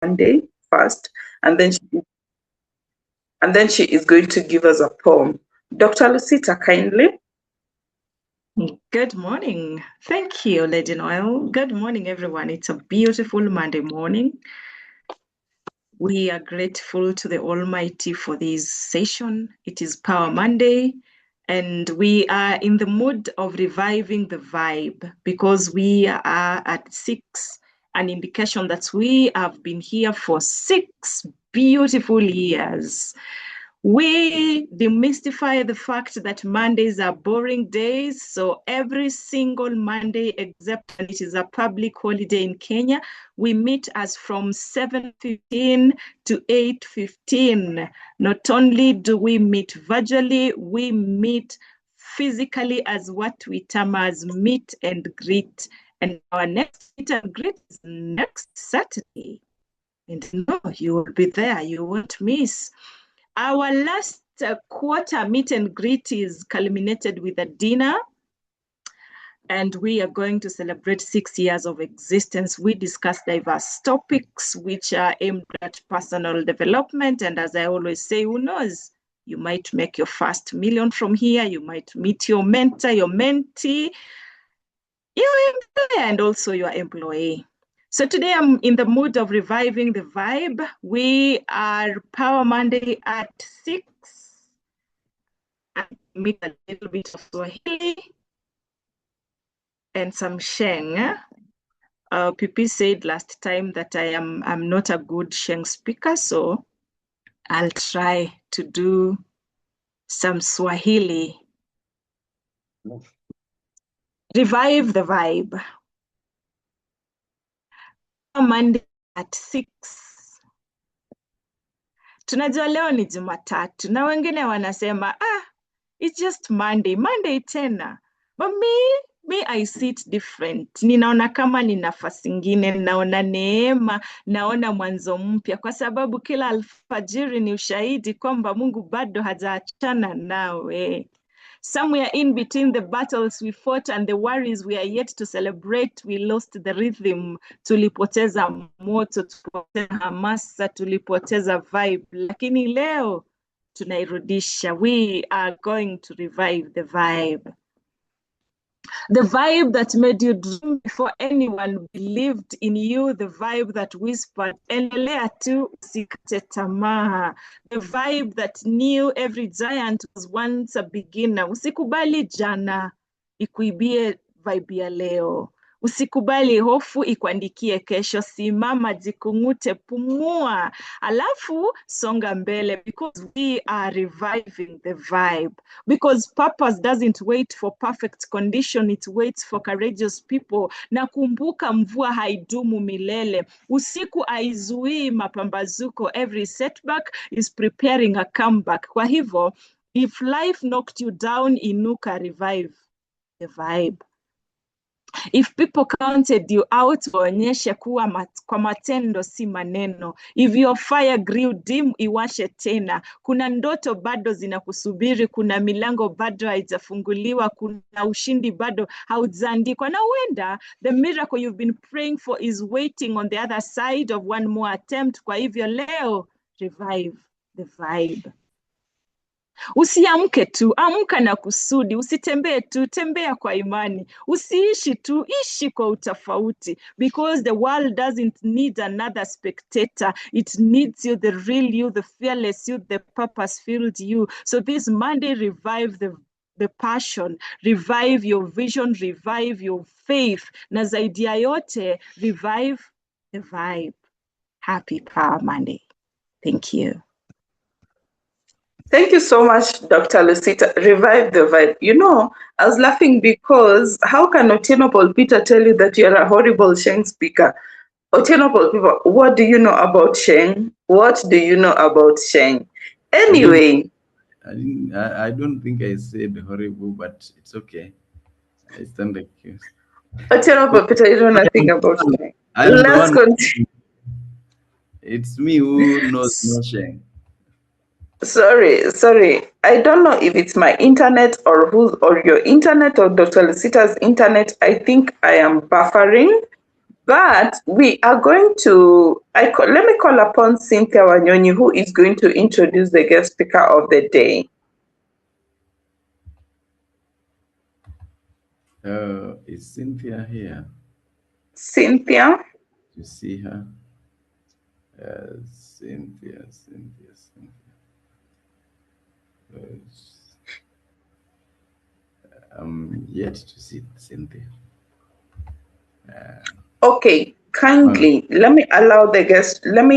Monday first, and then she is going to give us a poem. Dr. Lucita, kindly. Good morning. Thank you, Lady Noel. Good morning, everyone. It's a beautiful Monday morning. We are grateful to the Almighty for this session. It is Power Monday, and we are in the mood of reviving the vibe because we are at 6, an indication that we have been here for 6 beautiful years. We demystify the fact that Mondays are boring days. So every single Monday, except when it is a public holiday in Kenya, we meet as from 7:15 to 8:15. Not only do we meet virtually, we meet physically as what we term as meet and greet. And our next meet and greet is next Saturday. And no, you will be there, you won't miss. Our last quarter meet and greet is culminated with a dinner, and we are going to celebrate 6 years of existence. We discuss diverse topics which are aimed at personal development, and as I always say, who knows? You might make your first million from here, you might meet your mentor, your mentee, your employer, and also your employee. So today I'm in the mood of reviving the vibe. We are Power Monday at 6. I meet a little bit of Swahili and some Sheng. Pipi said last time that I'm not a good Sheng speaker, so I'll try to do some Swahili. Revive the vibe. Monday at 6. Tunajua leo ni Jumatatu na wengine wanasema it's just Monday tena. But me I see it different. Ninaona kama ni nafasi ingine, ninaona neema, naona mwanzo mpya kwa sababu kila alfajiri ni ushahidi kwamba Mungu bado hajaachana nawe. Somewhere in between the battles we fought and the worries we are yet to celebrate, we lost the rhythm. Tulipoteza moto, tulipoteza hamasa, tulipoteza vibe. Lakini leo tunairudisha. We are going to revive the vibe. The vibe that made you dream before anyone believed in you, the vibe that whispered, endelea tu usikate tamaa. The vibe that knew every giant was once a beginner. Usikubali jana ikuibie vibe ya leo. Usikubali hofu ikuandikie kesho. Simama, jikungute, pumua. Alafu songa mbele, because we are reviving the vibe. Because purpose doesn't wait for perfect condition, it waits for courageous people. Na kumbuka mvua haidumu milele. Usiku haizuii mapambazuko. Every setback is preparing a comeback. Kwa hivyo, if life knocked you down, inuka, revive the vibe. If people counted you out, waonyeshe kuwa kwa matendo si maneno. If your fire grew dim, iwashe tena. Kuna ndoto bado zinakusubiri, kuna milango bado haijafunguliwa, kuna ushindi bado haujaandikwa. Na huenda the miracle you've been praying for is waiting on the other side of one more attempt. Kwa hivyo leo, revive the vibe. Usiamke tu, amka na kusudi. Usitembee tu, tembea kwa imani. Usiishi tu, ishi kwa utofauti. Because the world doesn't need another spectator. It needs you, the real you, the fearless you, the purpose-filled you. So this Monday, revive the passion, revive your vision, revive your faith. Na zaidi ya yote, revive the vibe. Happy Power Monday. Thank you. Thank you so much, Dr. Lucita. Revive the vibe. You know, I was laughing because how can Otieno Paul Peter tell you that you're a horrible Sheng speaker? Otieno Paul Peter, what do you know about Sheng? What do you know about Sheng? Anyway. I don't think I said horrible, but it's okay. I stand accused. Otieno Paul Peter, you know nothing about Sheng. Let's continue. It's me who knows no Sheng. Sorry. I don't know if it's my internet or your internet or Dr. Lucita's internet. I think I am buffering But we are going to, let me call upon Cynthia Wanyonyi, who is going to introduce the guest speaker of the day. Is Cynthia here? Cynthia? You see her? Cynthia. I'm yet to see Cynthia. Okay, kindly let me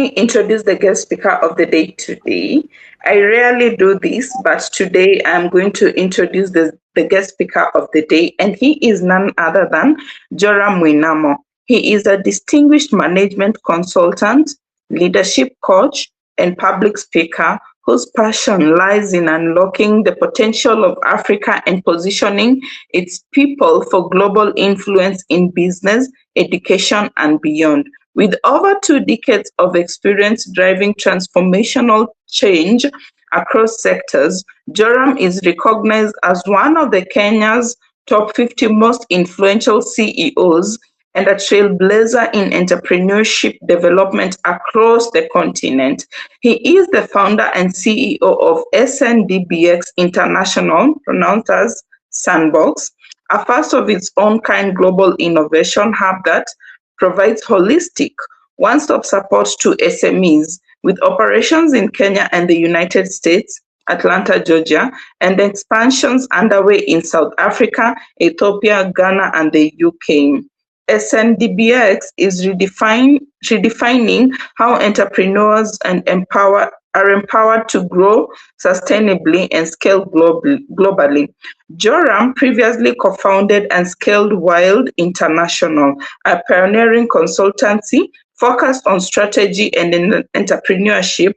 introduce the guest speaker of the day today. I rarely do this, but today I'm going to introduce the guest speaker of the day, and he is none other than Joram Mwinamo. He is a distinguished management consultant, leadership coach, and public speaker whose passion lies in unlocking the potential of Africa and positioning its people for global influence in business, education, and beyond. With over 2 decades of experience driving transformational change across sectors, Joram is recognized as one of the Kenya's top 50 most influential CEOs and a trailblazer in entrepreneurship development across the continent. He is the founder and CEO of SNDBX International, pronounced as Sandbox, a first of its own kind global innovation hub that provides holistic, one-stop support to SMEs with operations in Kenya and the United States, Atlanta, Georgia, and expansions underway in South Africa, Ethiopia, Ghana, and the UK. SNDBX is redefining how entrepreneurs are empowered to grow sustainably and scale globally. Joram previously co-founded and scaled Wild International, a pioneering consultancy focused on strategy and entrepreneurship,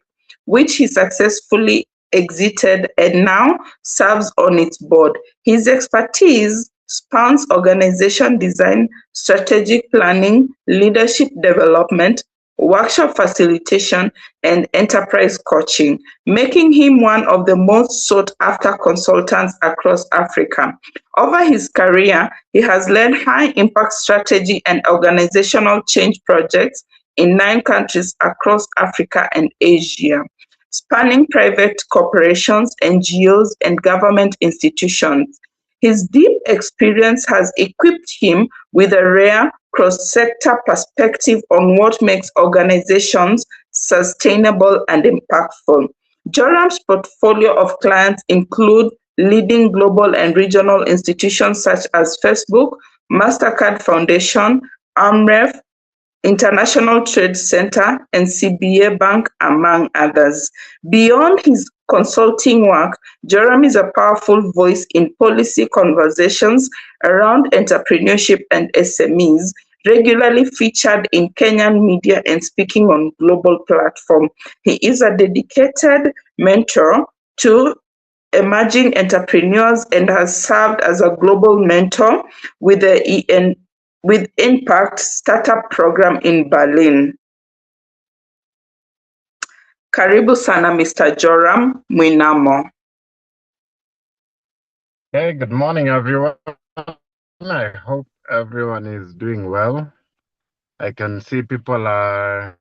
which he successfully exited and now serves on its board. His expertise spans organization design, strategic planning, leadership development, workshop facilitation, and enterprise coaching, making him one of the most sought-after consultants across Africa. Over his career, he has led high-impact strategy and organizational change projects in 9 countries across Africa and Asia, spanning private corporations, NGOs, and government institutions. His deep experience has equipped him with a rare cross-sector perspective on what makes organizations sustainable and impactful. Joram's portfolio of clients include leading global and regional institutions such as Facebook, Mastercard Foundation, AMREF, International Trade Center, and CBA Bank, among others. Beyond his consulting work, Joram is a powerful voice in policy conversations around entrepreneurship and SMEs, regularly featured in Kenyan media and speaking on global platforms. He is a dedicated mentor to emerging entrepreneurs and has served as a global mentor with the Impact Startup Program in Berlin. Karibu sana Mr. Joram Mwinamo. Hey, good morning, everyone. I hope everyone is doing well. I can see people are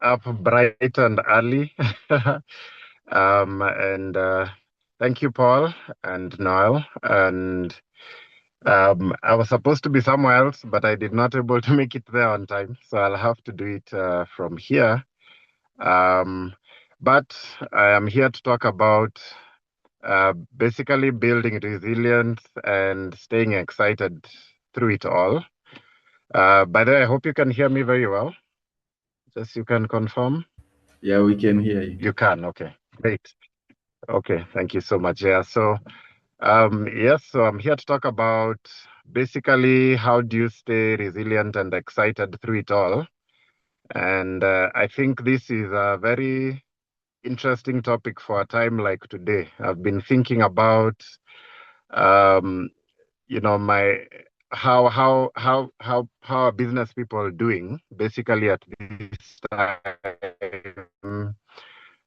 up bright and early. Thank you, Paul and Noel. And I was supposed to be somewhere else, but I did not able to make it there on time. So I'll have to do it from here. But I am here to talk about basically building resilience and staying excited through it all. By the way, I hope you can hear me very well. Just you can confirm. Yeah, we can hear you. You can, okay, great. Okay, thank you so much. Yeah, so so I'm here to talk about basically how do you stay resilient and excited through it all. And I think this is a very interesting topic for a time like today. I've been thinking about, how are business people doing basically at this time.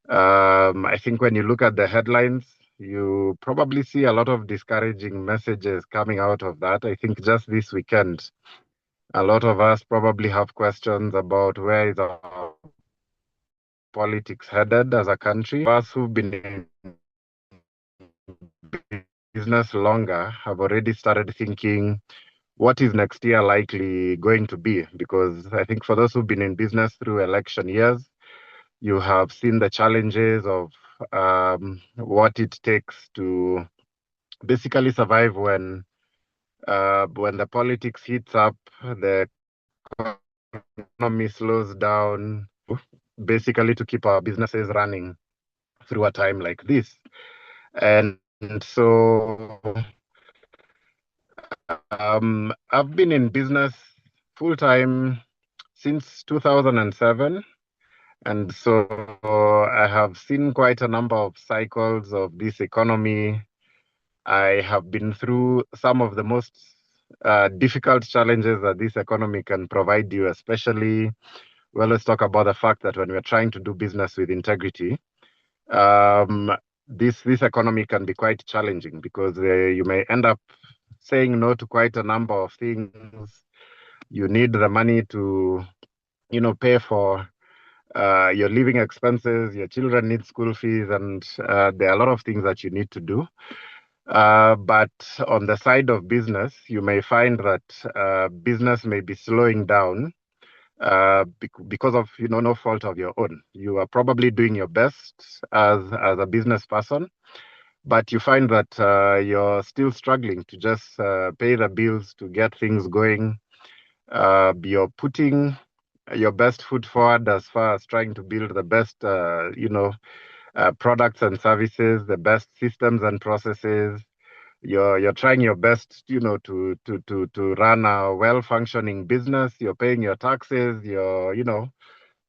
I think when you look at the headlines, you probably see a lot of discouraging messages coming out of that. I think just this weekend, A lot of us probably have questions about where is our politics headed as a country. Us who've been in business longer have already started thinking, what is next year likely going to be? Because I think for those who've been in business through election years, you have seen the challenges of what it takes to basically survive when the politics heats up, the economy slows down, basically to keep our businesses running through a time like this. And so I've been in business full time since 2007. And so I have seen quite a number of cycles of this economy. I have been through some of the most difficult challenges that this economy can provide you, especially, well, let's talk about the fact that when we're trying to do business with integrity, this economy can be quite challenging because you may end up saying no to quite a number of things. You need the money to, pay for your living expenses, your children need school fees, and there are a lot of things that you need to do. But on the side of business, you may find that business may be slowing down because of no fault of your own. You are probably doing your best as a business person, but you find that you're still struggling to just pay the bills, to get things going. You're putting your best foot forward as far as trying to build the best, products and services, the best systems and processes. You're trying your best, to run a well-functioning business. You're paying your taxes. You're,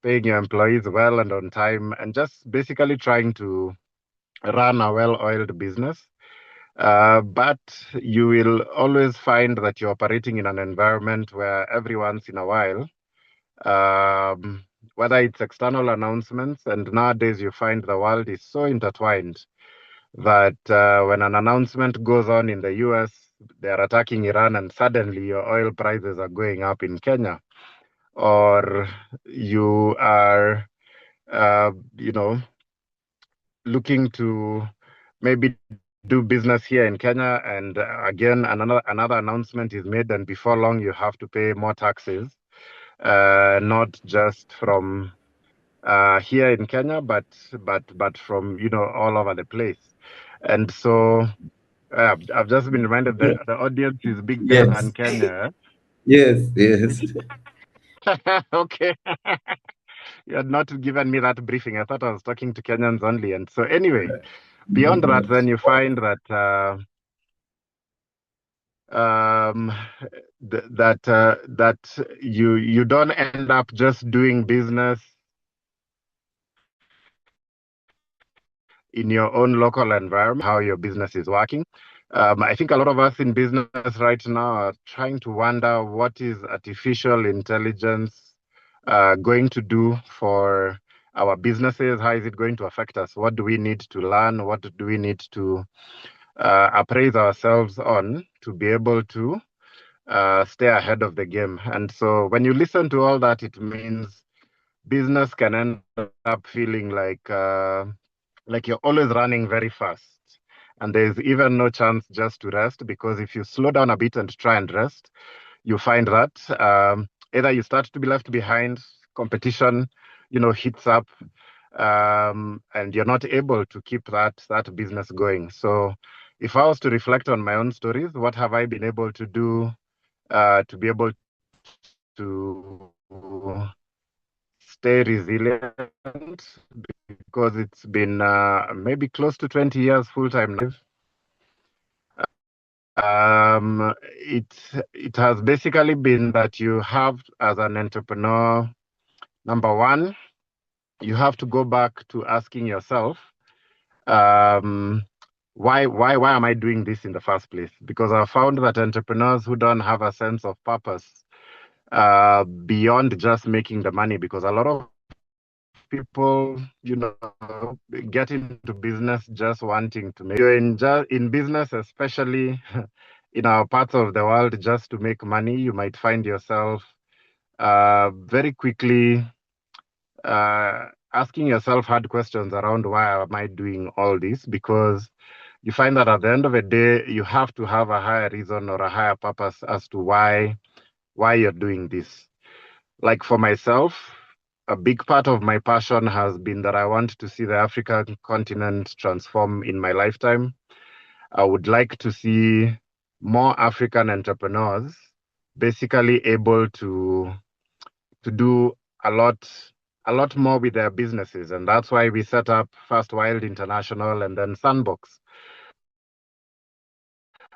paying your employees well and on time, and just basically trying to run a well-oiled business. But you will always find that you're operating in an environment where every once in a while, whether it's external announcements, and nowadays you find the world is so intertwined that when an announcement goes on in the US, they're attacking Iran, and suddenly your oil prices are going up in Kenya. Or you are, looking to maybe do business here in Kenya, and again, another announcement is made, and before long, you have to pay more taxes, not just from here in Kenya, but from all over the place. And so I've just been reminded that the audience is bigger Yes. than Kenya. Yes, yes. Okay. You had not given me that briefing. I thought I was talking to Kenyans only. And so anyway, beyond that, then you find that that you don't end up just doing business in your own local environment, how your business is working. I think a lot of us in business right now are trying to wonder, what is artificial intelligence going to do for our businesses? How is it going to affect us? What do we need to learn? What do we need to appraise ourselves on to be able to stay ahead of the game? And so when you listen to all that, it means business can end up feeling like you're always running very fast. And there's even no chance just to rest, because if you slow down a bit and try and rest, you find that either you start to be left behind, competition, hits up, and you're not able to keep that business going. So if I was to reflect on my own stories, what have I been able to do to be able to stay resilient, because it's been maybe close to 20 years full-time now. It has basically been that you have, as an entrepreneur, number one, you have to go back to asking yourself, why am I doing this in the first place? Because I found that entrepreneurs who don't have a sense of purpose beyond just making the money, because a lot of people, get into business just wanting to make. You're in business, especially in our parts of the world just to make money, you might find yourself very quickly asking yourself hard questions around why am I doing all this? Because you find that at the end of the day, you have to have a higher reason or a higher purpose as to why you're doing this. Like for myself, a big part of my passion has been that I want to see the African continent transform in my lifetime. I would like to see more African entrepreneurs basically able to do a lot more with their businesses. And that's why we set up First Wild International and then Sandbox.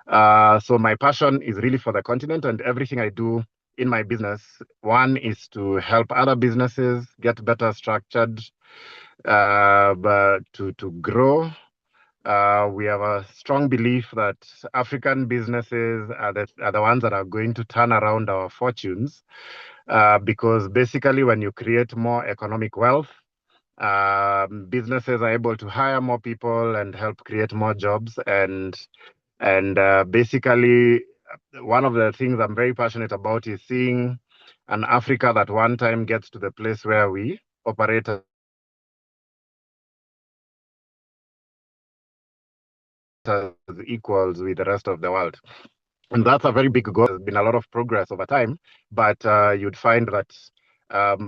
So my passion is really for the continent, and everything I do in my business, one is to help other businesses get better structured, but to grow. We have a strong belief that African businesses are the ones that are going to turn around our fortunes, because basically when you create more economic wealth, businesses are able to hire more people and help create more jobs. And basically, one of the things I'm very passionate about is seeing an Africa that one time gets to the place where we operate as equals with the rest of the world. And that's a very big goal. There's been a lot of progress over time, but you'd find that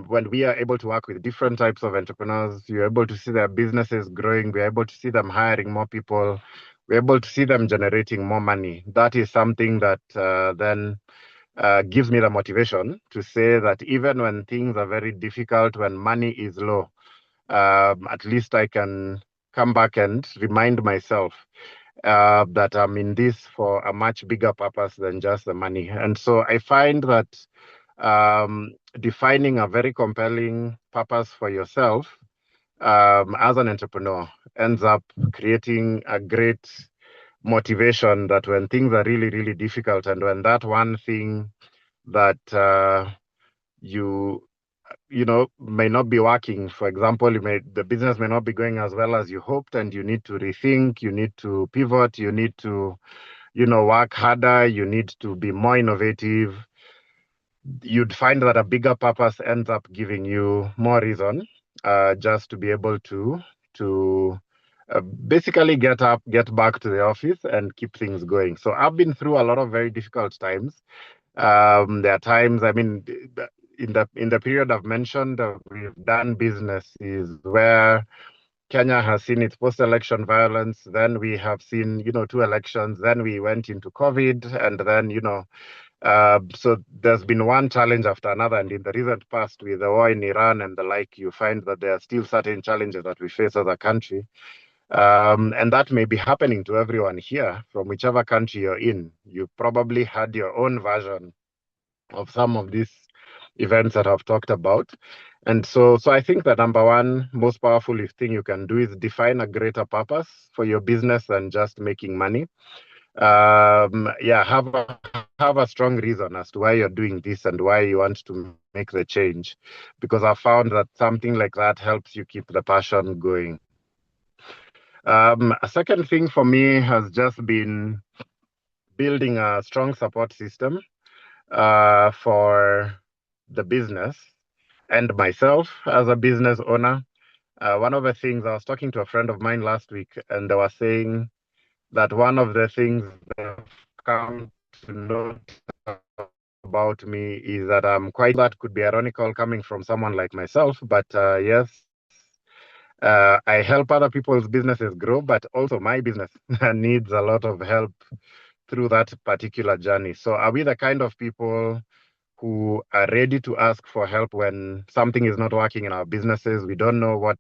when we are able to work with different types of entrepreneurs, you're able to see their businesses growing, we're able to see them hiring more people, we're able to see them generating more money. That is something that then gives me the motivation to say that even when things are very difficult, when money is low, at least I can come back and remind myself that I'm in this for a much bigger purpose than just the money. And so I find that defining a very compelling purpose for yourself as an entrepreneur ends up creating a great motivation that when things are really, really difficult, and when that one thing that you know may not be working, for example, the business may not be going as well as you hoped, and you need to rethink, you need to pivot, you need to work harder, you need to be more innovative. You'd find that a bigger purpose ends up giving you more reason just to be able to basically get up, get back to the office and keep things going. So I've been through a lot of very difficult times. There are times, I mean, in the period I've mentioned, we've done businesses where Kenya has seen its post-election violence. Then we have seen, 2 elections. Then we went into COVID, and then, so there's been one challenge after another. And in the recent past, with the war in Iran and the like, you find that there are still certain challenges that we face as a country. And that may be happening to everyone here from whichever country you're in. You probably had your own version of some of these events that I've talked about. And so I think the number one most powerful thing you can do is define a greater purpose for your business than just making money. Have a strong reason as to why you're doing this and why you want to make the change, because I found that something like that helps you keep the passion going. A second thing for me has just been building a strong support system for the business and myself as a business owner. One of the things, I was talking to a friend of mine last week, and they were saying that one of the things they've come to know about me is that I'm quite, that could be ironical coming from someone like myself, but yes, I help other people's businesses grow, but also my business needs a lot of help through that particular journey. So are we the kind of people who are ready to ask for help when something is not working in our businesses? We don't know what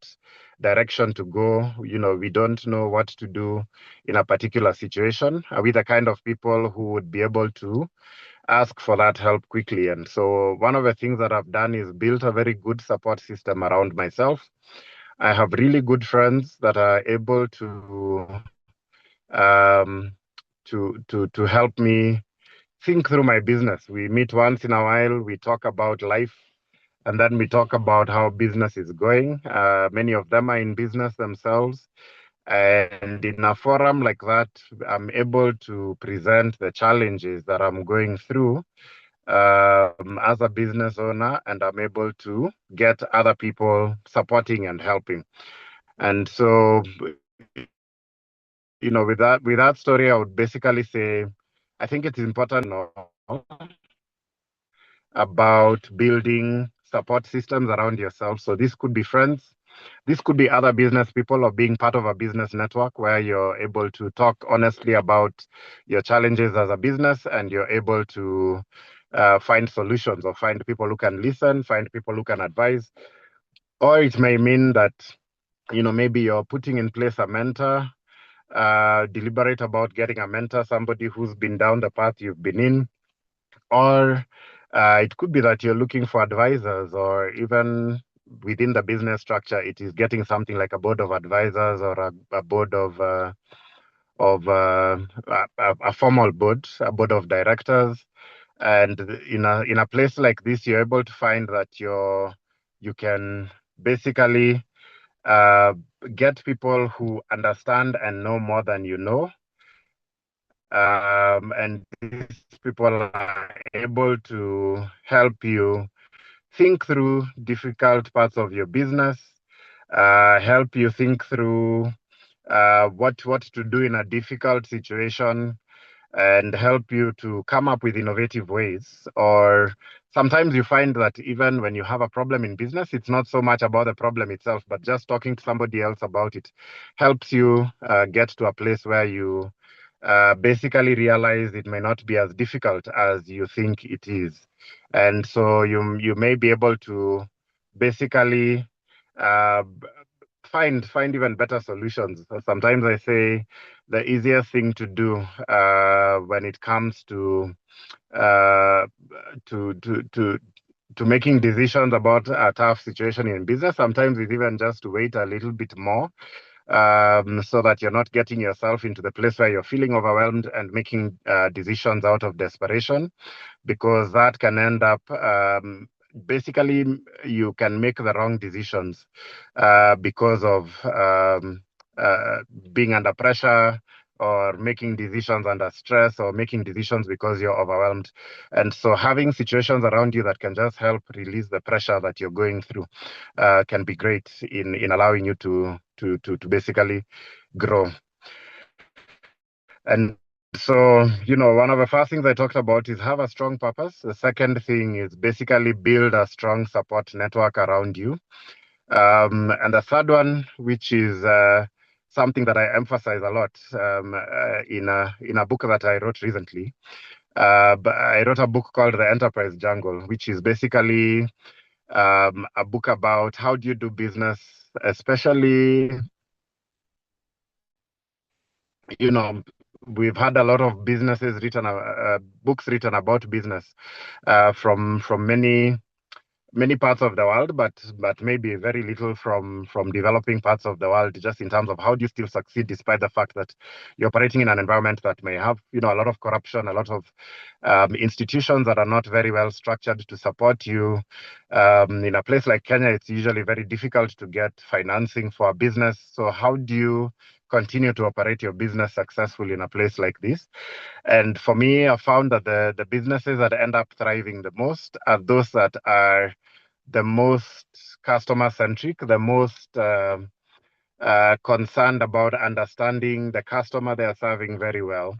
direction to go. We don't know what to do in a particular situation. Are we the kind of people who would be able to ask for that help quickly? And so one of the things that I've done is built a very good support system around myself. I have really good friends that are able to help me think through my business. We meet once in a while, we talk about life, and then we talk about how business is going. Many of them are in business themselves. And in a forum like that, I'm able to present the challenges that I'm going through as a business owner, and I'm able to get other people supporting and helping. And so, with that story, I would basically say, I think it's important to know about building support systems around yourself. So this could be friends, this could be other business people, or being part of a business network where you're able to talk honestly about your challenges as a business, and you're able to find solutions, or find people who can listen, find people who can advise. Or it may mean that, maybe you're putting in place a mentor, deliberate about getting a mentor, somebody who's been down the path you've been in. Or it could be that you're looking for advisors, or even within the business structure, it is getting something like a board of advisors, or a board of a formal board, a board of directors. And in a place like this, you're able to find that you can basically get people who understand and know more than you know. And these people are able to help you think through difficult parts of your business, help you think through what to do in a difficult situation, and help you to come up with innovative ways. Or sometimes you find that even when you have a problem in business, it's not so much about the problem itself, but just talking to somebody else about it helps you get to a place where you basically realize it may not be as difficult as you think it is. And so you may be able to basically uh, find even better solutions. Sometimes I say the easiest thing to do when it comes to making decisions about a tough situation in business, sometimes it's even just to wait a little bit more, so that you're not getting yourself into the place where you're feeling overwhelmed and making decisions out of desperation, because that can end up basically you can make the wrong decisions because of being under pressure, or making decisions under stress, or making decisions because you're overwhelmed. And so having situations around you that can just help release the pressure that you're going through can be great in allowing you to basically grow. And so, one of the first things I talked about is have a strong purpose. The second thing is basically build a strong support network around you. And the third one, which is something that I emphasize a lot in a book that I wrote recently. But I wrote a book called The Enterprise Jungle, which is basically a book about how do you do business, especially, we've had a lot of businesses written, books written about business from many parts of the world, but maybe very little from developing parts of the world, just in terms of how do you still succeed despite the fact that you're operating in an environment that may have, a lot of corruption, a lot of institutions that are not very well structured to support you. In a place like Kenya, it's usually very difficult to get financing for a business. So how do you continue to operate your business successfully in a place like this? And for me, I found that the businesses that end up thriving the most are those that are the most customer centric, the most concerned about understanding the customer they are serving very well.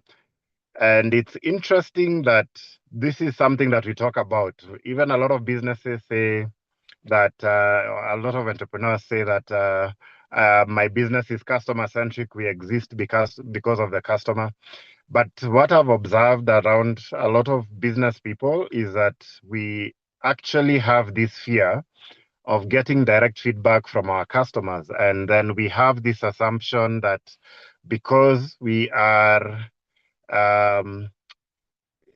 And it's interesting that this is something that we talk about. Even a lot of businesses say that, a lot of entrepreneurs say that my business is customer centric. We exist because of the customer. But what I've observed around a lot of business people is that we actually have this fear of getting direct feedback from our customers. And then we have this assumption that because we are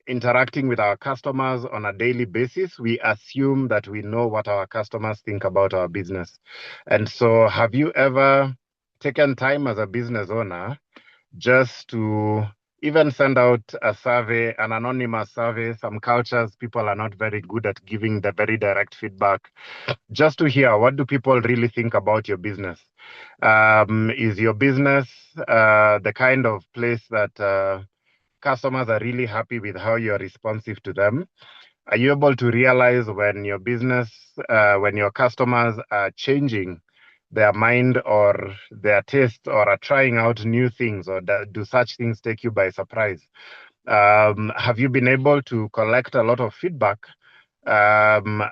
interacting with our customers on a daily basis, we assume that we know what our customers think about our business. And so have you ever taken time as a business owner just to even send out a survey, an anonymous survey. Some cultures, people are not very good at giving the very direct feedback, just to hear what do people really think about your business. Is your business the kind of place that customers are really happy with how you're responsive to them? Are you able to realize when your business, when your customers are changing their mind or their taste or are trying out new things, or do such things take you by surprise? Have you been able to collect a lot of feedback from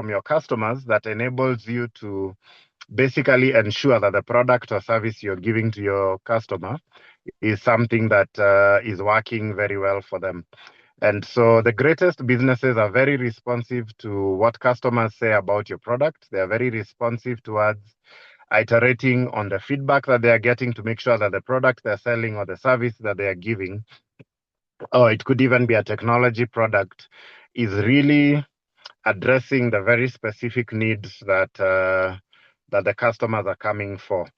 your customers that enables you to basically ensure that the product or service you're giving to your customer is something that is working very well for them? And so the greatest businesses are very responsive to what customers say about your product. They are very responsive towards iterating on the feedback that they are getting to make sure that the product they're selling or the service that they are giving, or it could even be a technology product, is really addressing the very specific needs that the customers are coming for.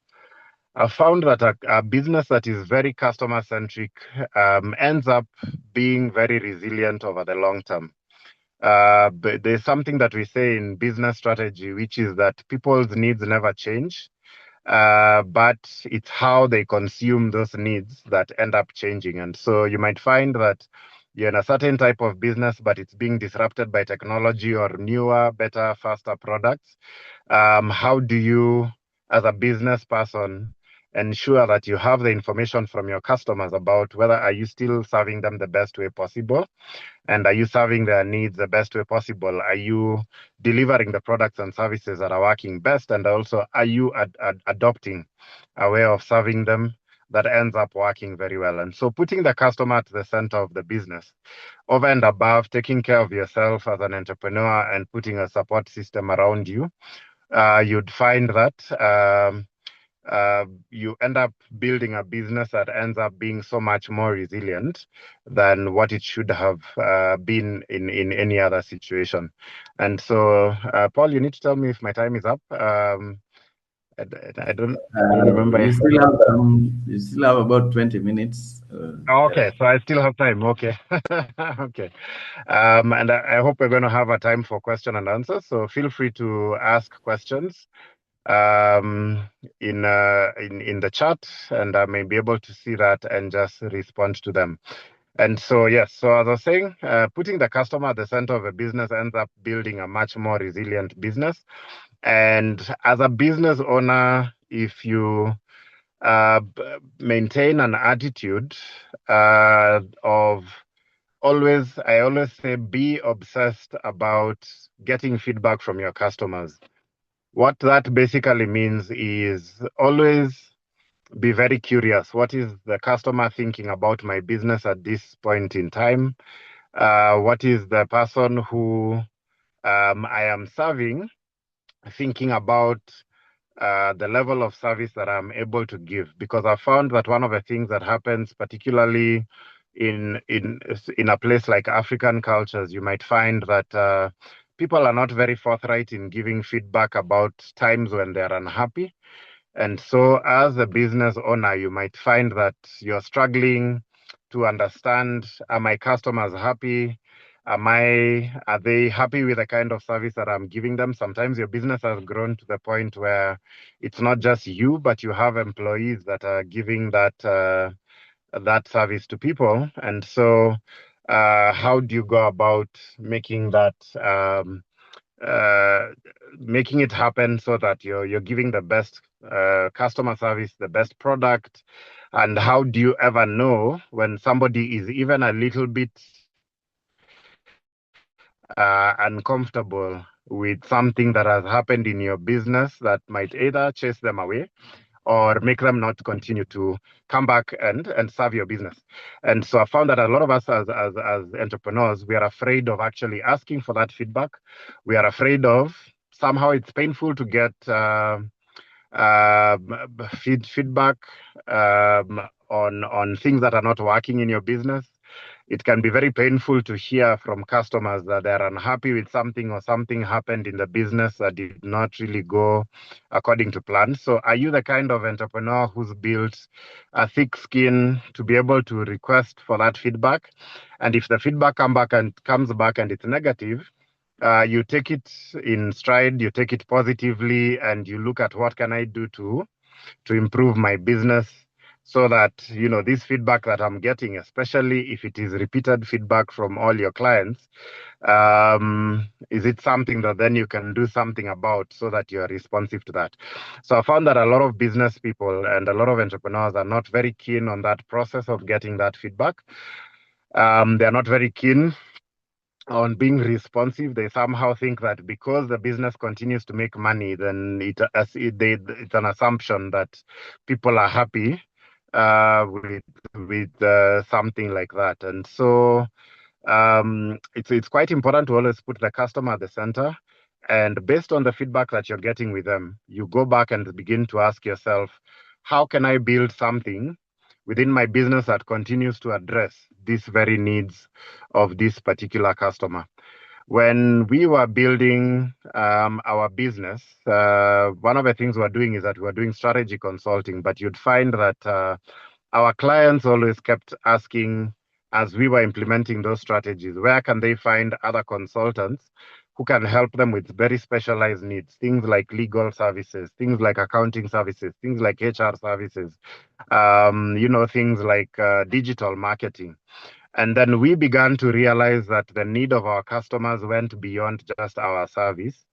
I've found that a business that is very customer centric ends up being very resilient over the long term. But there's something that we say in business strategy, which is that people's needs never change, but it's how they consume those needs that end up changing. And so you might find that you're in a certain type of business, but it's being disrupted by technology or newer, better, faster products. How do you, as a business person, ensure that you have the information from your customers about whether are you still serving them the best way possible? And are you serving their needs the best way possible? Are you delivering the products and services that are working best? And also, are you adopting a way of serving them that ends up working very well? And so putting the customer at the center of the business, over and above taking care of yourself as an entrepreneur and putting a support system around you, you'd find that you end up building a business that ends up being so much more resilient than what it should have been in any other situation. And so, Paul, you need to tell me if my time is up. I don't remember. You still have about 20 minutes. Okay, so I still have time. Okay. Okay. And I hope we're going to have a time for question and answer. So feel free to ask questions in the chat, and I may be able to see that and just respond to them. And so, yes, so as I was saying, putting the customer at the center of a business ends up building a much more resilient business. And as a business owner, if you maintain an attitude of I always say, be obsessed about getting feedback from your customers. What that basically means is always be very curious. What is the customer thinking about my business at this point in time? What is the person who I am serving thinking about the level of service that I'm able to give? Because I found that one of the things that happens, particularly in a place like African cultures, you might find that people are not very forthright in giving feedback about times when they're unhappy. And so as a business owner, you might find that you're struggling to understand, are my customers happy? Are they happy with the kind of service that I'm giving them? Sometimes your business has grown to the point where it's not just you, but you have employees that are giving that service to people. And so how do you go about making that making it happen so that you're giving the best customer service, the best product? And how do you ever know when somebody is even a little bit uncomfortable with something that has happened in your business that might either chase them away or make them not continue to come back and serve your business? And so I found that a lot of us as entrepreneurs, we are afraid of actually asking for that feedback. We are afraid of, somehow it's painful to get feedback on things that are not working in your business. it can be very painful to hear from customers that they're unhappy with something or something happened in the business that did not really go according to plan. So are you the kind of entrepreneur who's built a thick skin to be able to request for that feedback? And if the feedback comes back and it's negative, you take it in stride, you take it positively, and you look at what can I do to improve my business, so that, you know, this feedback that I'm getting, especially if it is repeated feedback from all your clients, is it something that then you can do something about so that you're responsive to that? So I found that a lot of business people and a lot of entrepreneurs are not very keen on that process of getting that feedback. They're not very keen on being responsive. They somehow think that because the business continues to make money, then it's an assumption that people are happy with something like that. And so it's quite important to always put the customer at the center. And based on the feedback that you're getting with them, you go back and begin to ask yourself, how can I build something within my business that continues to address these very needs of this particular customer? When we were building our business, one of the things we're doing is that we're doing strategy consulting, but you'd find that our clients always kept asking, as we were implementing those strategies, where can they find other consultants who can help them with very specialized needs, things like legal services, things like accounting services, things like HR services, things like digital marketing. And then we began to realize that the need of our customers went beyond just our service,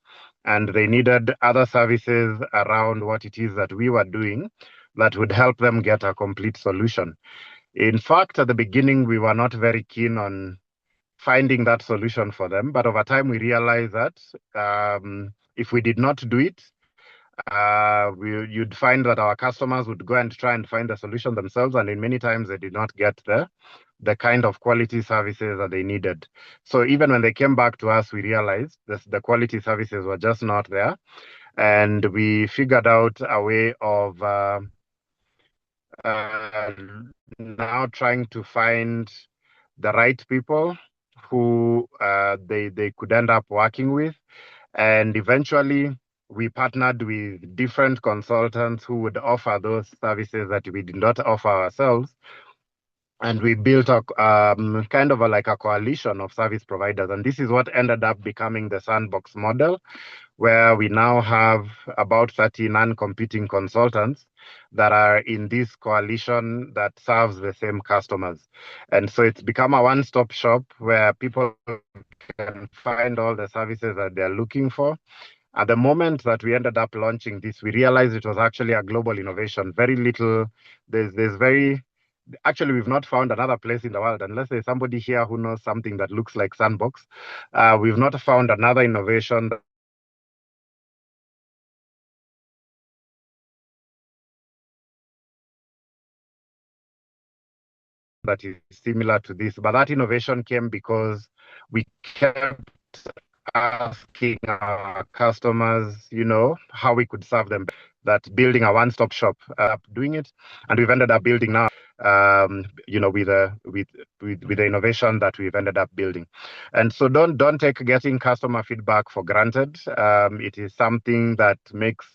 and they needed other services around what it is that we were doing that would help them get a complete solution. In fact, at the beginning, we were not very keen on finding that solution for them, but over time we realized that if we did not do it, you'd find that our customers would go and try and find the solution themselves, and in many times they did not get the kind of quality services that they needed. So even when they came back to us, we realized the quality services were just not there, and we figured out a way of now trying to find the right people who they could end up working with. And eventually we partnered with different consultants who would offer those services that we did not offer ourselves. And we built a kind of like a coalition of service providers. And this is what ended up becoming the sandbox model, where we now have about 30 non-competing consultants that are in this coalition that serves the same customers. And so it's become a one-stop shop where people can find all the services that they're looking for. At the moment that we ended up launching this, we realized it was actually a global innovation. Very little, actually, we've not found another place in the world, unless there's somebody here who knows something that looks like Sandbox. We've not found another innovation that is similar to this. But that innovation came because we kept asking our customers, how we could serve them. That building a one-stop shop, doing it, and we've ended up building now, with the innovation that we've ended up building. And so don't take getting customer feedback for granted. It is something that makes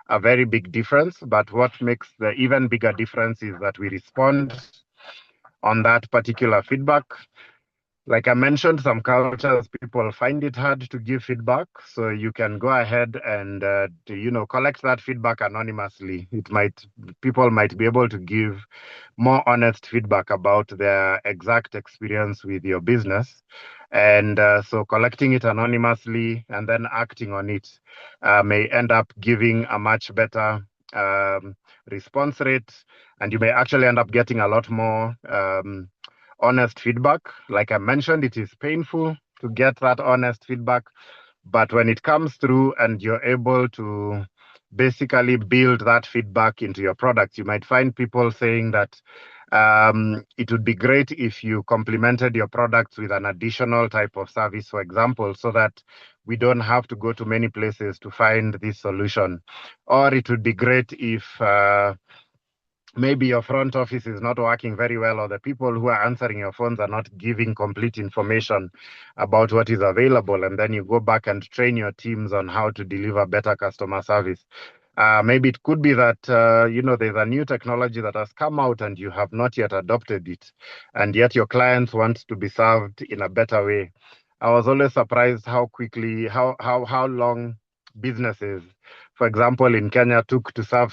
a very big difference. But what makes the even bigger difference is that we respond on that particular feedback. Like I mentioned, some cultures, people find it hard to give feedback. So you can go ahead and, collect that feedback anonymously. People might be able to give more honest feedback about their exact experience with your business. And so collecting it anonymously and then acting on it may end up giving a much better response rate. And you may actually end up getting a lot more honest feedback. Like I mentioned, it is painful to get that honest feedback, but when it comes through and you're able to basically build that feedback into your product, you might find people saying that it would be great if you complemented your products with an additional type of service, for example, so that we don't have to go to many places to find this solution. Or it would be great if maybe your front office is not working very well, or the people who are answering your phones are not giving complete information about what is available, and then you go back and train your teams on how to deliver better customer service. Maybe it could be that there's a new technology that has come out and you have not yet adopted it, and yet your clients want to be served in a better way. I was always surprised how quickly, how long businesses, for example, in Kenya, took to start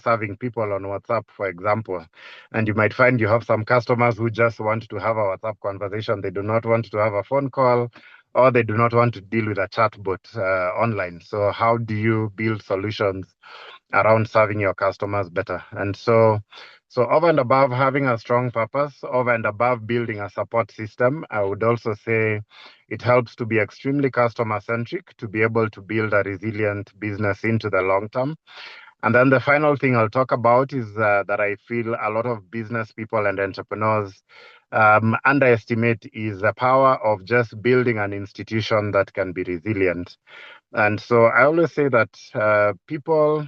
serving people on WhatsApp, for example. And you might find you have some customers who just want to have a WhatsApp conversation. They do not want to have a phone call, or they do not want to deal with a chatbot online. So how do you build solutions around serving your customers better? And so over and above having a strong purpose, over and above building a support system, I would also say it helps to be extremely customer centric to be able to build a resilient business into the long term. And then the final thing I'll talk about is that I feel a lot of business people and entrepreneurs underestimate is the power of just building an institution that can be resilient. And so I always say that people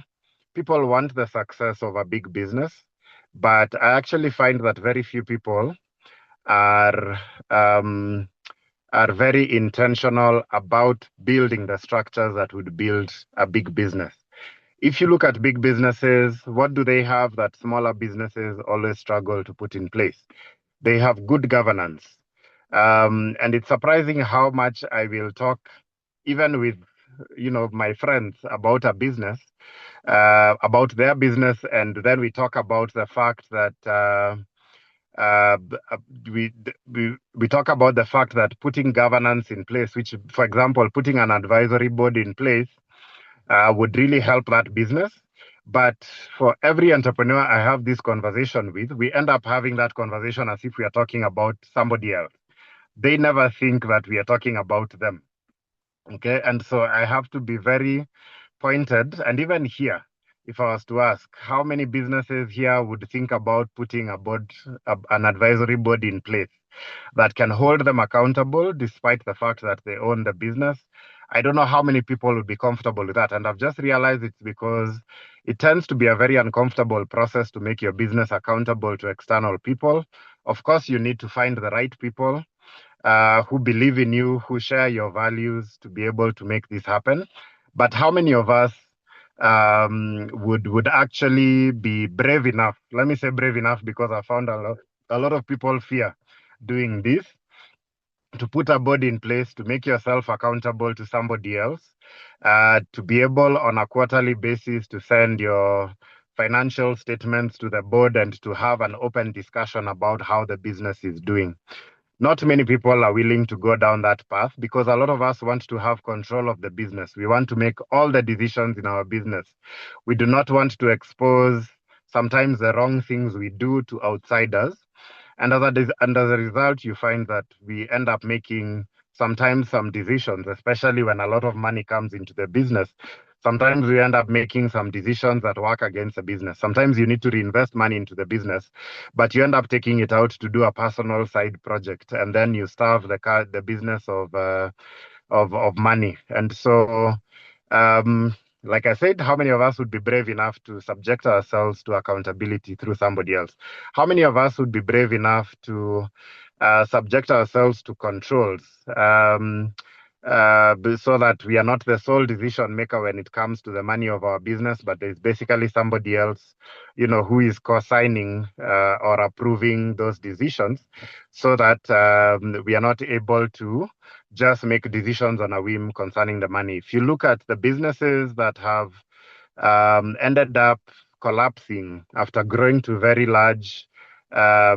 want the success of a big business, but I actually find that very few people are very intentional about building the structures that would build a big business. If you look at big businesses, what do they have that smaller businesses always struggle to put in place? They have good governance. And it's surprising how much I will talk, even with my friends, about a business, about their business, and then we talk about the fact that we talk about the fact that putting governance in place, which, for example, putting an advisory board in place, would really help that business. But for every entrepreneur I have this conversation with, we end up having that conversation as if we are talking about somebody else. They never think that we are talking about them. Okay, and so I have to be very pointed. And even here, if I was to ask, how many businesses here would think about putting an advisory board in place that can hold them accountable despite the fact that they own the business? I don't know how many people would be comfortable with that. And I've just realized it's because it tends to be a very uncomfortable process to make your business accountable to external people. Of course, you need to find the right people who believe in you, who share your values to be able to make this happen. But how many of us would actually be brave enough? Let me say brave enough, because I found a lot of people fear doing this, to put a board in place, to make yourself accountable to somebody else, to be able on a quarterly basis to send your financial statements to the board and to have an open discussion about how the business is doing. Not many people are willing to go down that path, because a lot of us want to have control of the business. We want to make all the decisions in our business. We do not want to expose sometimes the wrong things we do to outsiders. And as a result, you find that we end up making sometimes some decisions, especially when a lot of money comes into the business. Sometimes we end up making some decisions that work against the business. Sometimes you need to reinvest money into the business, but you end up taking it out to do a personal side project, and then you starve the business of money. And so, like I said, how many of us would be brave enough to subject ourselves to accountability through somebody else? How many of us would be brave enough to subject ourselves to controls, so that we are not the sole decision maker when it comes to the money of our business, but there's basically somebody else, who is co-signing or approving those decisions, so that we are not able to just make decisions on a whim concerning the money. If you look at the businesses that have ended up collapsing after growing to very large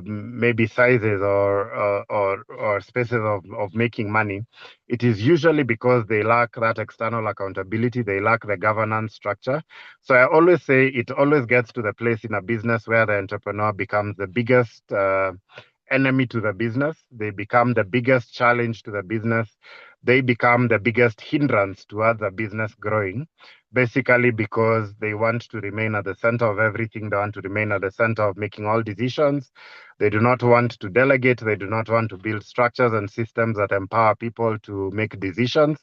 maybe sizes or spaces of making money, it is usually because they lack that external accountability, they lack the governance structure. So I always say it always gets to the place in a business where the entrepreneur becomes the biggest enemy to the business. They become the biggest challenge to the business, they become the biggest hindrance towards a business growing, basically because they want to remain at the center of everything. They want to remain at the center of making all decisions. They do not want to delegate. They do not want to build structures and systems that empower people to make decisions.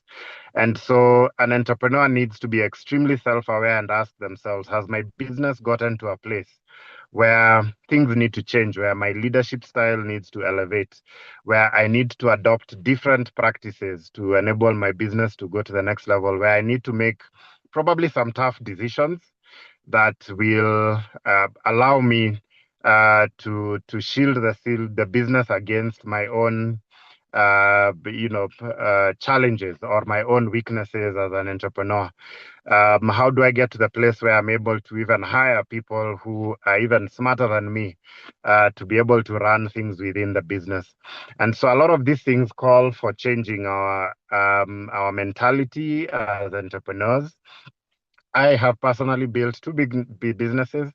And so an entrepreneur needs to be extremely self-aware and ask themselves, has my business gotten to a place where things need to change, where my leadership style needs to elevate, where I need to adopt different practices to enable my business to go to the next level, where I need to make probably some tough decisions that will allow me to shield the business against my own challenges or my own weaknesses as an entrepreneur. How do I get to the place where I'm able to even hire people who are even smarter than me to be able to run things within the business? And so a lot of these things call for changing our mentality as entrepreneurs. I have personally built two big businesses,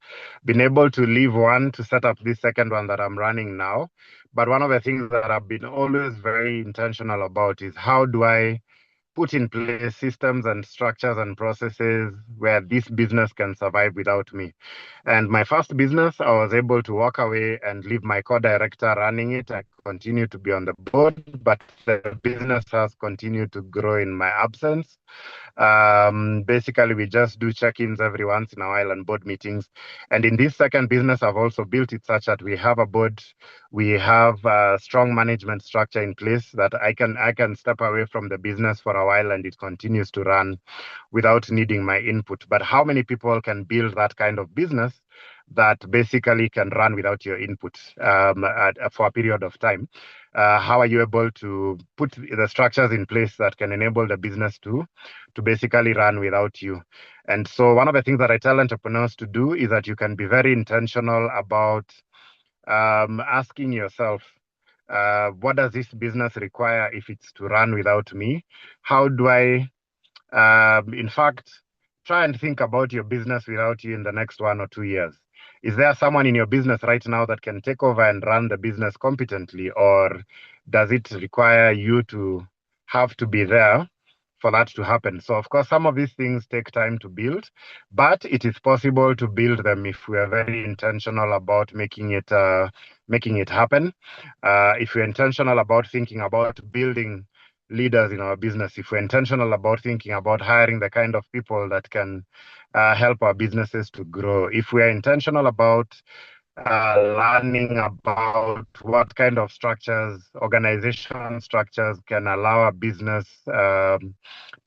been able to leave one to set up this second one that I'm running now. But one of the things that I've been always very intentional about is how do I put in place systems and structures and processes where this business can survive without me. And my first business, I was able to walk away and leave my co-director running it. I continue to be on the board, but the business has continued to grow in my absence. Basically, we just do check-ins every once in a while and board meetings. And in this second business, I've also built it such that we have a board, we have a strong management structure in place that I can step away from the business for a while and it continues to run without needing my input. But how many people can build that kind of business that basically can run without your input for a period of time? How are you able to put the structures in place that can enable the business to basically run without you? And so one of the things that I tell entrepreneurs to do is that you can be very intentional about asking yourself, what does this business require if it's to run without me? How do I, in fact, try and think about your business without you in the next 1 or 2 years? Is there someone in your business right now that can take over and run the business competently, or does it require you to have to be there for that to happen? So, of course, some of these things take time to build, but it is possible to build them if we are very intentional about making it happen. If we're intentional about thinking about building leaders in our business, if we're intentional about thinking about hiring the kind of people that can help our businesses to grow, if we're intentional about learning about what kind of structures, organization structures can allow a business to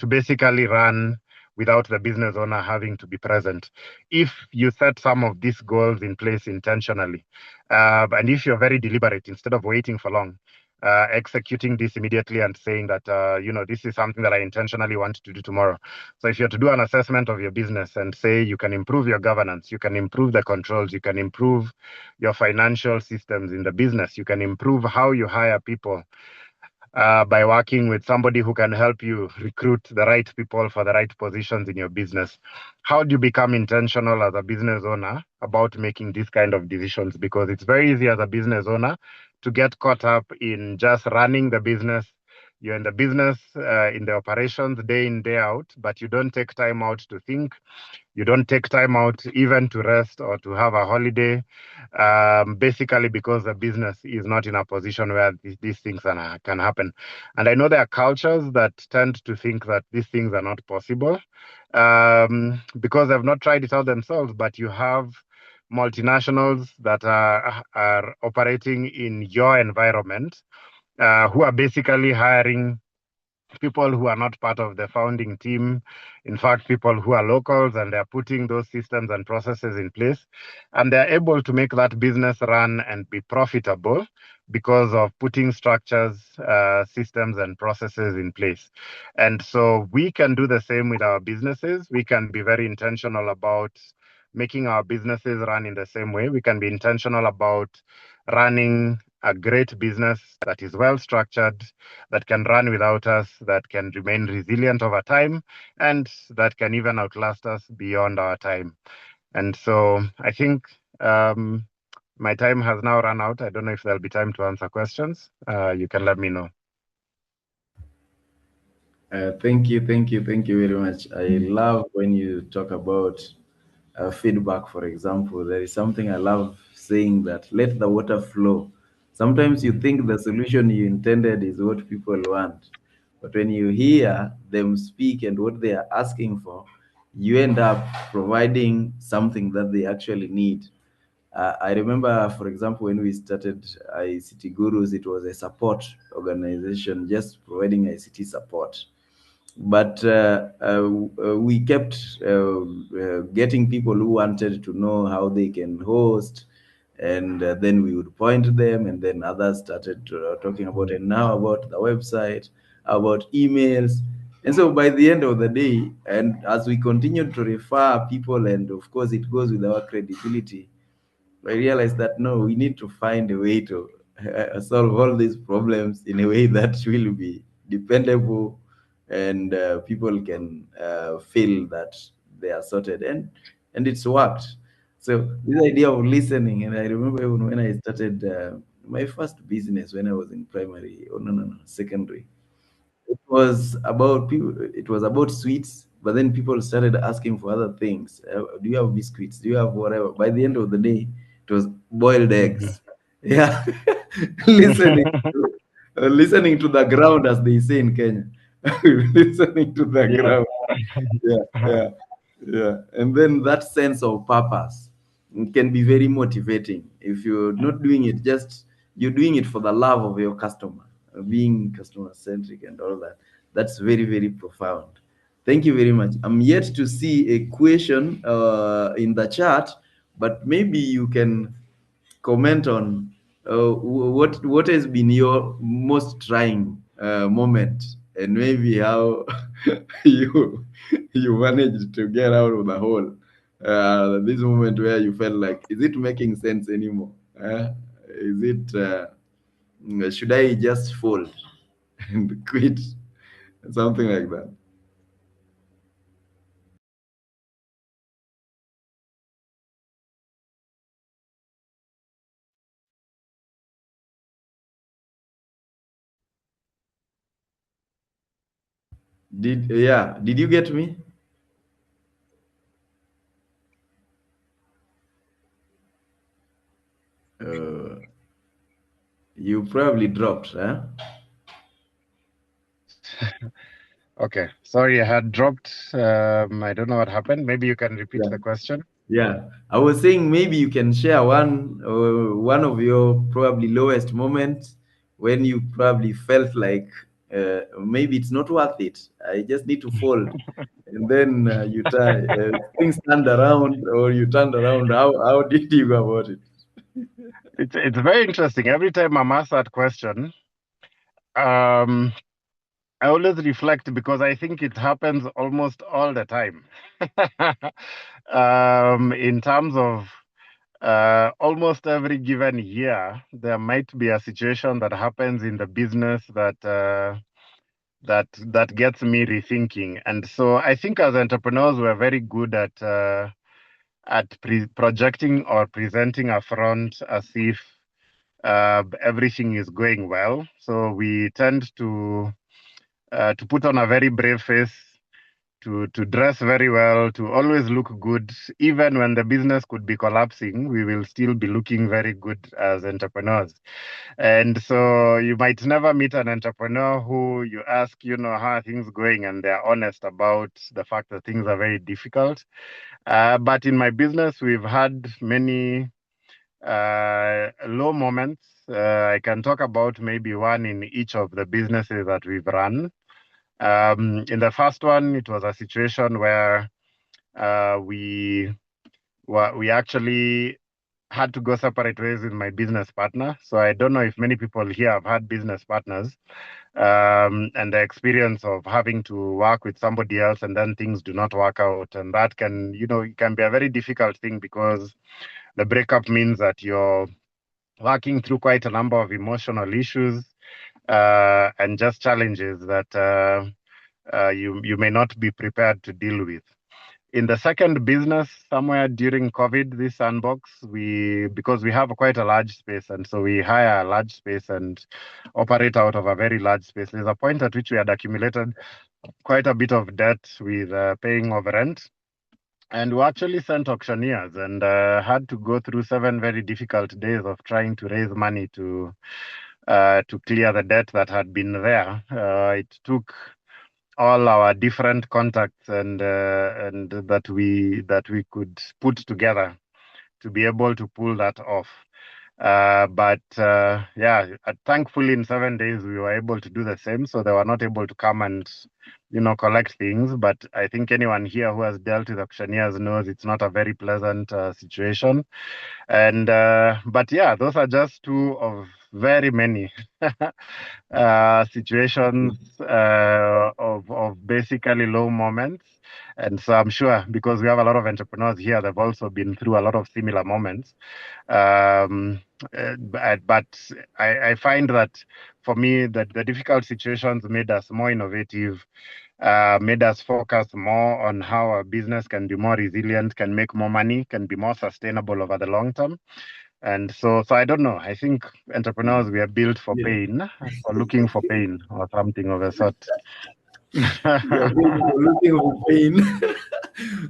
basically run without the business owner having to be present. If you set some of these goals in place intentionally, and if you're very deliberate, instead of waiting for long, executing this immediately and saying that, this is something that I intentionally want to do tomorrow. So if you're to do an assessment of your business and say you can improve your governance, you can improve the controls, you can improve your financial systems in the business, you can improve how you hire people, by working with somebody who can help you recruit the right people for the right positions in your business. How do you become intentional as a business owner about making these kind of decisions? Because it's very easy as a business owner to get caught up in just running the business. You're in the business, in the operations day in, day out, but you don't take time out to think. You don't take time out even to rest or to have a holiday, basically because the business is not in a position where these things can happen. And I know there are cultures that tend to think that these things are not possible because they've not tried it out themselves, but you have multinationals that are operating in your environment who are basically hiring people who are not part of the founding team. In fact, people who are locals, and they're putting those systems and processes in place. And they're able to make that business run and be profitable because of putting structures, systems, and processes in place. And so we can do the same with our businesses. We can be very intentional about making our businesses run in the same way. We can be intentional about running a great business that is well structured, that can run without us, that can remain resilient over time, and that can even outlast us beyond our time. And so I think my time has now run out. I don't know if there'll be time to answer questions. You can let me know. Thank you, thank you, thank you very much. I love when you talk about feedback, for example. There is something I love saying that let the water flow. Sometimes you think the solution you intended is what people want, but when you hear them speak and what they are asking for, you end up providing something that they actually need. I remember, for example, when we started ICT Gurus, it was a support organization just providing ICT support. But we kept getting people who wanted to know how they can host, and then we would point them, and then others started talking about, and now about the website, about emails. And so by the end of the day, and as we continued to refer people, and of course it goes with our credibility, I realized that no, we need to find a way to solve all these problems in a way that will be dependable, and people can feel that they are sorted, and it's worked. So this idea of listening, and I remember even when I started my first business when I was in primary, oh no, secondary, it was about people. It was about sweets, but then people started asking for other things. Do you have biscuits? Do you have whatever? By the end of the day, it was boiled eggs. Yeah, listening, listening to the ground, as they say in Kenya. Listening to the Yeah. ground. Yeah, yeah, yeah. And then that sense of purpose can be very motivating. If you're not doing it, just you're doing it for the love of your customer, being customer centric and all that. That's very, very profound. Thank you very much. I'm yet to see a question in the chat, but maybe you can comment on what has been your most trying moment, and maybe how you you managed to get out of the hole. This moment where you felt like, is it making sense anymore? Is it should I just fold and quit? Something like that. Did you get me? Uh, you probably dropped, huh? Okay. Sorry, I had dropped. I don't know what happened. Maybe you can repeat Yeah. the question. Yeah, I was saying maybe you can share one of your probably lowest moments when you probably felt like maybe it's not worth it. I just need to fold, and then things turned around, or you turned around. How did you go about it? It's very interesting. Every time I'm asked that question, um, I always reflect because I think it happens almost all the time. In terms of almost every given year, there might be a situation that happens in the business that gets me rethinking. And so I think as entrepreneurs, we're very good at projecting or presenting a front as if everything is going well. So we tend to put on a very brave face, to dress very well, to always look good. Even when the business could be collapsing, we will still be looking very good as entrepreneurs. And so you might never meet an entrepreneur who you ask, how are things going? And they're honest about the fact that things are very difficult. But in my business, we've had many low moments. I can talk about maybe one in each of the businesses that we've run. In the first one, it was a situation where we actually had to go separate ways with my business partner. So I don't know if many people here have had business partners, and the experience of having to work with somebody else and then things do not work out. And that can, it can be a very difficult thing because the breakup means that you're working through quite a number of emotional issues and just challenges that you may not be prepared to deal with. In the second business, somewhere during COVID, this sandbox, because we have quite a large space, and so we hire a large space and operate out of a very large space. There's a point at which we had accumulated quite a bit of debt with paying of rent. And we actually sent auctioneers and had to go through 7 very difficult days of trying to raise money to clear the debt that had been there. It took all our different contacts and that we could put together to be able to pull that off. But thankfully in 7 days we were able to do the same. So they were not able to come and, collect things. But I think anyone here who has dealt with auctioneers knows it's not a very pleasant situation. And but yeah, those are just 2 of very many situations of basically low moments. And so I'm sure because we have a lot of entrepreneurs here, they've also been through a lot of similar moments. But I find that for me, that the difficult situations made us more innovative, made us focus more on how our business can be more resilient, can make more money, can be more sustainable over the long term. And so I don't know. I think entrepreneurs, we are built for pain, or looking for pain, or something of a sort. You're looking for pain.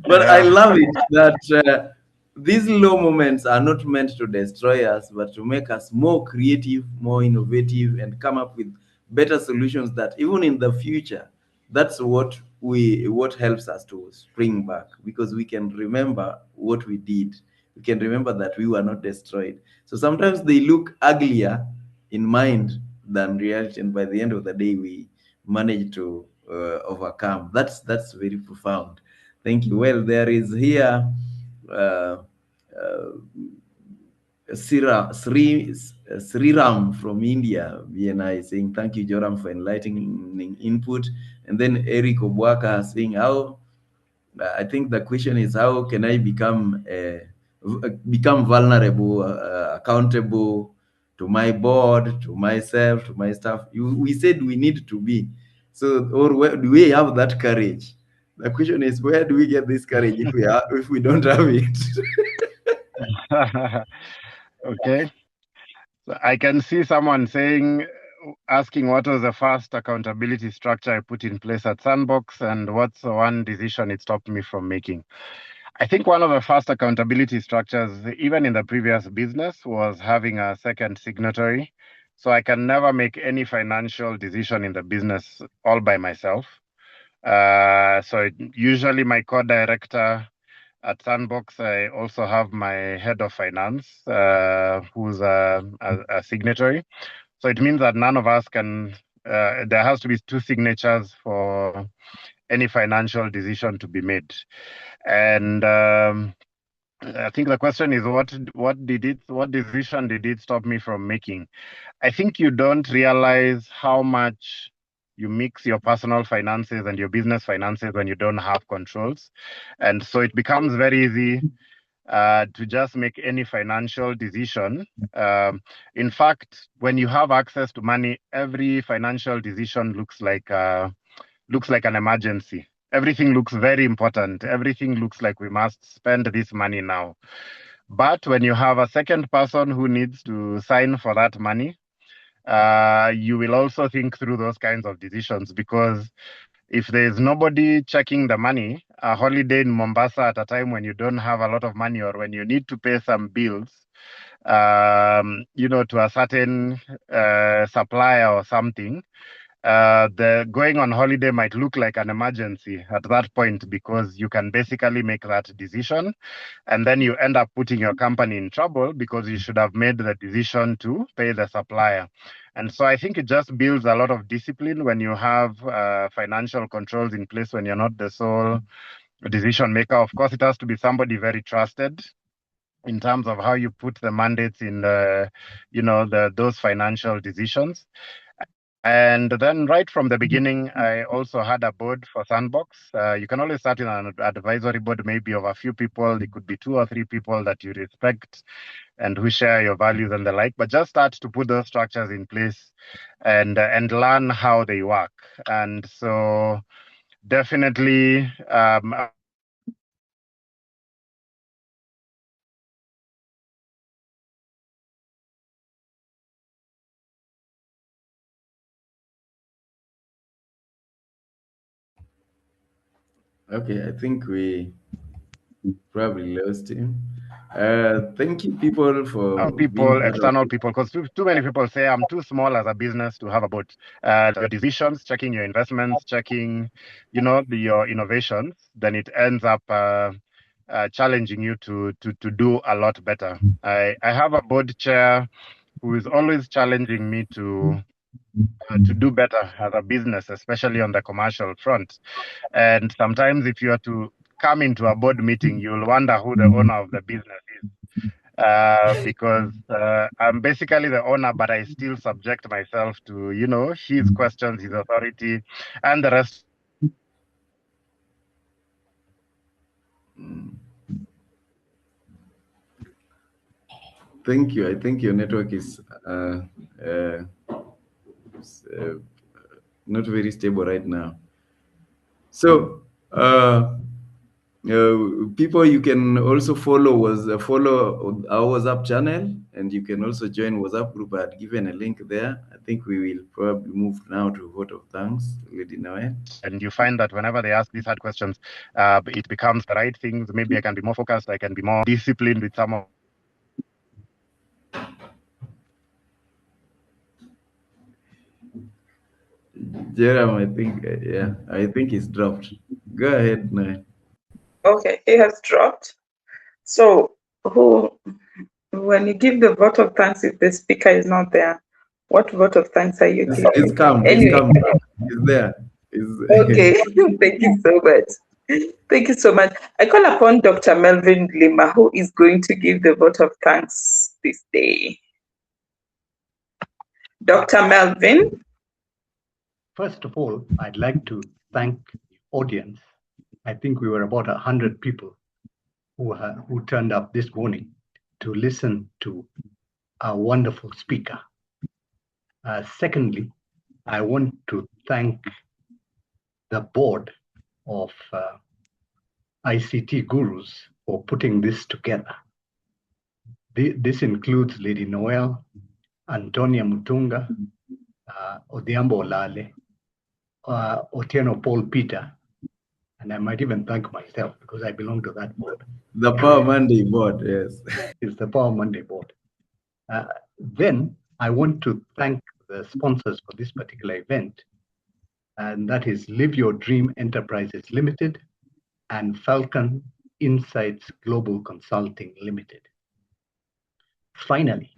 But I love it that these low moments are not meant to destroy us, but to make us more creative, more innovative, and come up with better solutions that even in the future, that's what helps us to spring back, because we can remember what we did. We can remember that we were not destroyed. So sometimes they look uglier in mind than reality, and by the end of the day, we manage to overcome. That's very profound. Thank you. Well, there is here uh, uh, Sriram from India, BNI, saying thank you, Joram, for enlightening input. And then Eric Obwaka saying how I think the question is how can I become vulnerable, accountable to my board, to myself, to my staff. We said we need to be. So, or where do we have that courage? The question is, where do we get this courage if we don't have it? Okay. So I can see someone asking what was the first accountability structure I put in place at Sandbox, and what's the one decision it stopped me from making. I think one of the first accountability structures, even in the previous business, was having a second signatory. So I can never make any financial decision in the business all by myself. Usually my co-director at Sandbox, I also have my head of finance, who's a signatory. So it means that none of us can, there has to be 2 signatures for any financial decision to be made. And I think the question is what decision did it stop me from making? I think you don't realize how much you mix your personal finances and your business finances when you don't have controls. And so it becomes very easy to just make any financial decision. In fact, when you have access to money, every financial decision looks like an emergency. Everything looks very important. Everything looks like we must spend this money now. But when you have a second person who needs to sign for that money, you will also think through those kinds of decisions, because if there's nobody checking the money, a holiday in Mombasa at a time when you don't have a lot of money, or when you need to pay some bills, to a certain supplier or something, the going on holiday might look like an emergency at that point, because you can basically make that decision, and then you end up putting your company in trouble because you should have made the decision to pay the supplier. And so I think it just builds a lot of discipline when you have financial controls in place, when you're not the sole decision maker. Of course, it has to be somebody very trusted in terms of how you put the mandates in those financial decisions. And then right from the beginning, I also had a board for Sandbox. You can always start in an advisory board, maybe of a few people. It could be 2 or 3 people that you respect and who share your values and the like, but just start to put those structures in place and learn how they work. And so definitely Okay, I think we probably lost him. Thank you, people, for being People, part of external this. people, because too many people say I'm too small as a business to have about your decisions, checking your investments, checking, your innovations. Then it ends up challenging you to do a lot better. I have a board chair who is always challenging me to do better as a business, especially on the commercial front. And sometimes, if you are to come into a board meeting, you'll wonder who the owner of the business is. Because I'm basically the owner, but I still subject myself to, his questions, his authority, and the rest. Thank you. I think your network is uh, uh, not very stable right now. So, people, you can also follow our WhatsApp channel, and you can also join WhatsApp group. I had given a link there. I think we will probably move now to vote of thanks, Lady Noel. And you find that whenever they ask these hard questions, it becomes the right things. Maybe I can be more focused. I can be more disciplined with some of. Jerem, I think he's dropped. Go ahead, Noel. Okay, he has dropped. So, when you give the vote of thanks, if the speaker is not there, what vote of thanks are you It's giving? come. It's Anyway, come. It's there. okay, thank you so much. Thank you so much. I call upon Dr. Melvin Lima, who is going to give the vote of thanks this day. Dr. Melvin. First of all, I'd like to thank the audience. I think we were about 100 people who turned up this morning to listen to a wonderful speaker. Secondly, I want to thank the board of ICT Gurus for putting this together. This includes Lady Noel, Antonia Mutunga, Odhiambo Olale, Otieno Paul Peter, and I might even thank myself because I belong to that board. The Power Monday board, yes. It's the Power Monday board. Then I want to thank the sponsors for this particular event, and that is Live Your Dream Enterprises Limited and Falcon Insights Global Consulting Limited. Finally,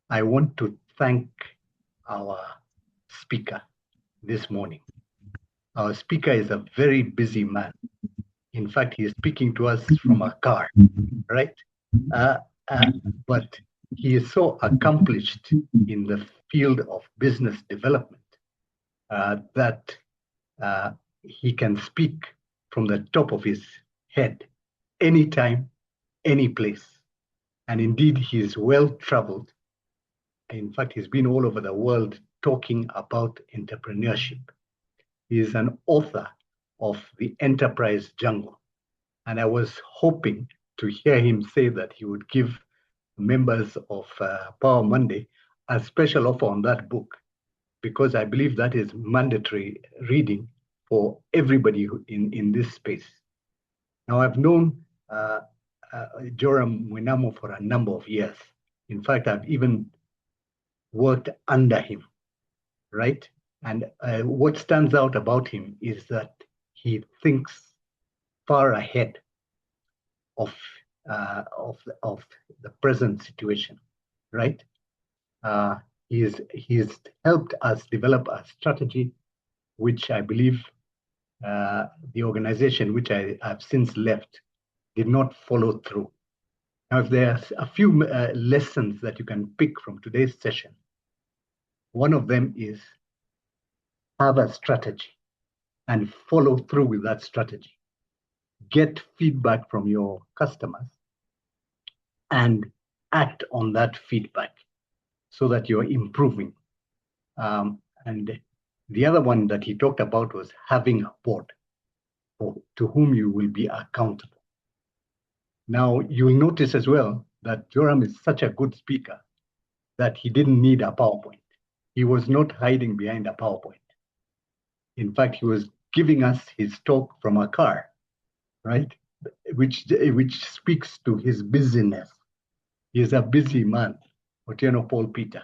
I want to thank our speaker this morning. Our speaker is a very busy man. In fact, he is speaking to us from a car, right? But he is so accomplished in the field of business development that he can speak from the top of his head anytime, any place. And indeed, he is well traveled. In fact, he's been all over the world talking about entrepreneurship. He is an author of The Enterprise Jungle. And I was hoping to hear him say that he would give members of Power Monday a special offer on that book, because I believe that is mandatory reading for everybody in this space. Now, I've known Joram Mwinamo for a number of years. In fact, I've even worked under him, right? And what stands out about him is that he thinks far ahead of the present situation, right? He's helped us develop a strategy, which I believe the organization, which I've since left, did not follow through. Now, if there's a few lessons that you can pick from today's session, one of them is have a strategy and follow through with that strategy. Get feedback from your customers and act on that feedback so that you're improving. And the other one that he talked about was having a board to whom you will be accountable. Now, you'll notice as well that Joram is such a good speaker that he didn't need a PowerPoint. He was not hiding behind a PowerPoint. In fact, he was giving us his talk from a car right? Which speaks to his busyness. He's a busy man, Otieno Paul Peter.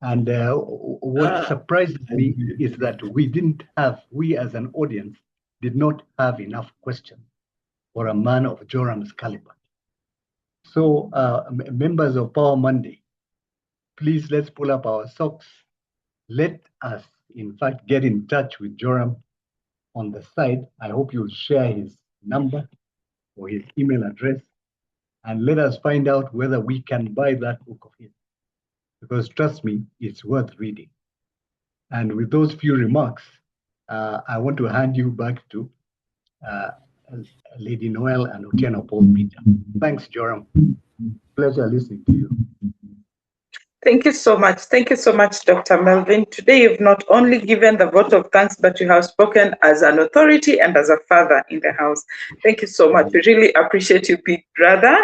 And what surprised me is that we as an audience did not have enough questions for a man of Joram's caliber. So members of Power Monday, please let's pull up our socks. Let us, in fact, get in touch with Joram on the side. I hope you'll share his number or his email address, and let us find out whether we can buy that book of his. Because trust me, it's worth reading. And with those few remarks, I want to hand you back to Lady Noel and Otieno Paul Peter. Thanks, Joram. Pleasure listening to you. Thank you so much. Thank you so much, Dr. Melvin. Today, you've not only given the vote of thanks, but you have spoken as an authority and as a father in the house. Thank you so much. We really appreciate you, big brother.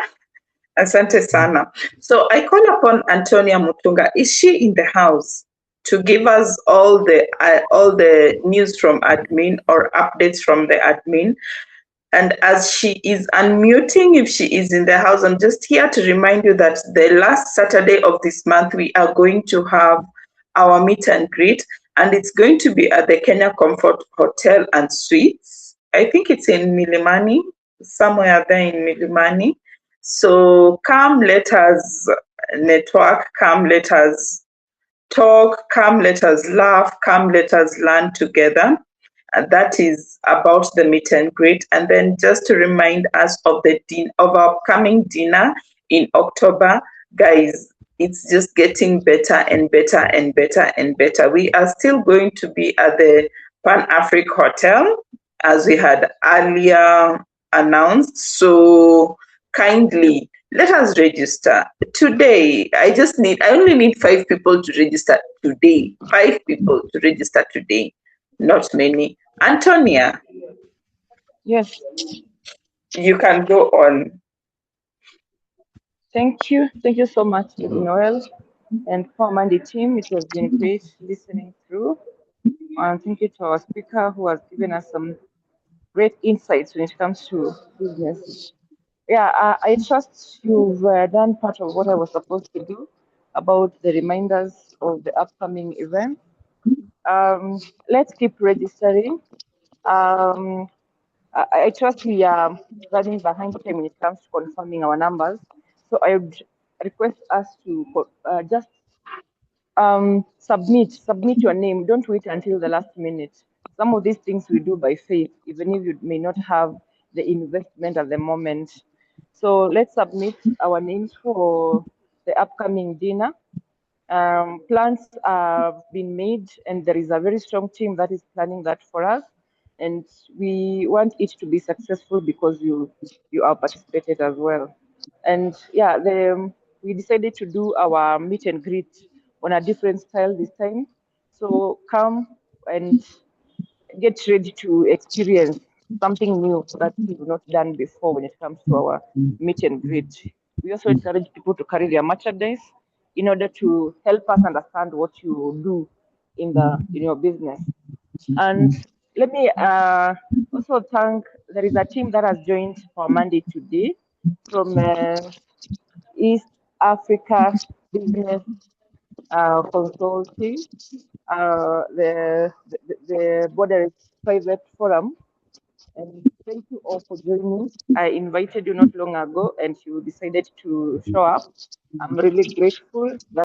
Asante sana. So I call upon Antonia Mutunga. Is she in the house to give us all the news from admin or updates from the admin? And as she is unmuting, if she is in the house, I'm just here to remind you that the last Saturday of this month, we are going to have our meet and greet, and it's going to be at the Kenya Comfort Hotel and Suites. I think it's in Milimani, somewhere there in Milimani. So come, let us network, come, let us talk, come, let us laugh, come, let us learn together. And that is about the meet and greet. And then just to remind us of our upcoming dinner in October, guys, it's just getting better and better and better and better. We are still going to be at the Pan Afric Hotel, as we had earlier announced. So kindly let us register today. I only need 5 people to register today. 5 people to register today. Not many. Antonia. Yes. You can go on. Thank you. Thank you so much, Noel and Power Monday team. It has been great listening through. And thank you to our speaker who has given us some great insights when it comes to business. Yeah, I trust you've done part of what I was supposed to do about the reminders of the upcoming event. Let's keep registering. I trust we are running behind time when it comes to confirming our numbers. So I would request us to just submit your name. Don't wait until the last minute. Some of these things we do by faith, even if you may not have the investment at the moment. So let's submit our names for the upcoming dinner. Plans have been made, and there is a very strong team that is planning that for us. And we want it to be successful because you are participated as well. And yeah, we decided to do our meet and greet on a different style this time. So come and get ready to experience something new that we've not done before when it comes to our meet and greet. We also encourage people to carry their merchandise in order to help us understand what you do in your business. And let me also thank, there is a team that has joined for Monday today from East Africa Business Consulting, the Border Private Forum. And thank you all for joining. I invited you not long ago and you decided to show up. I'm really grateful.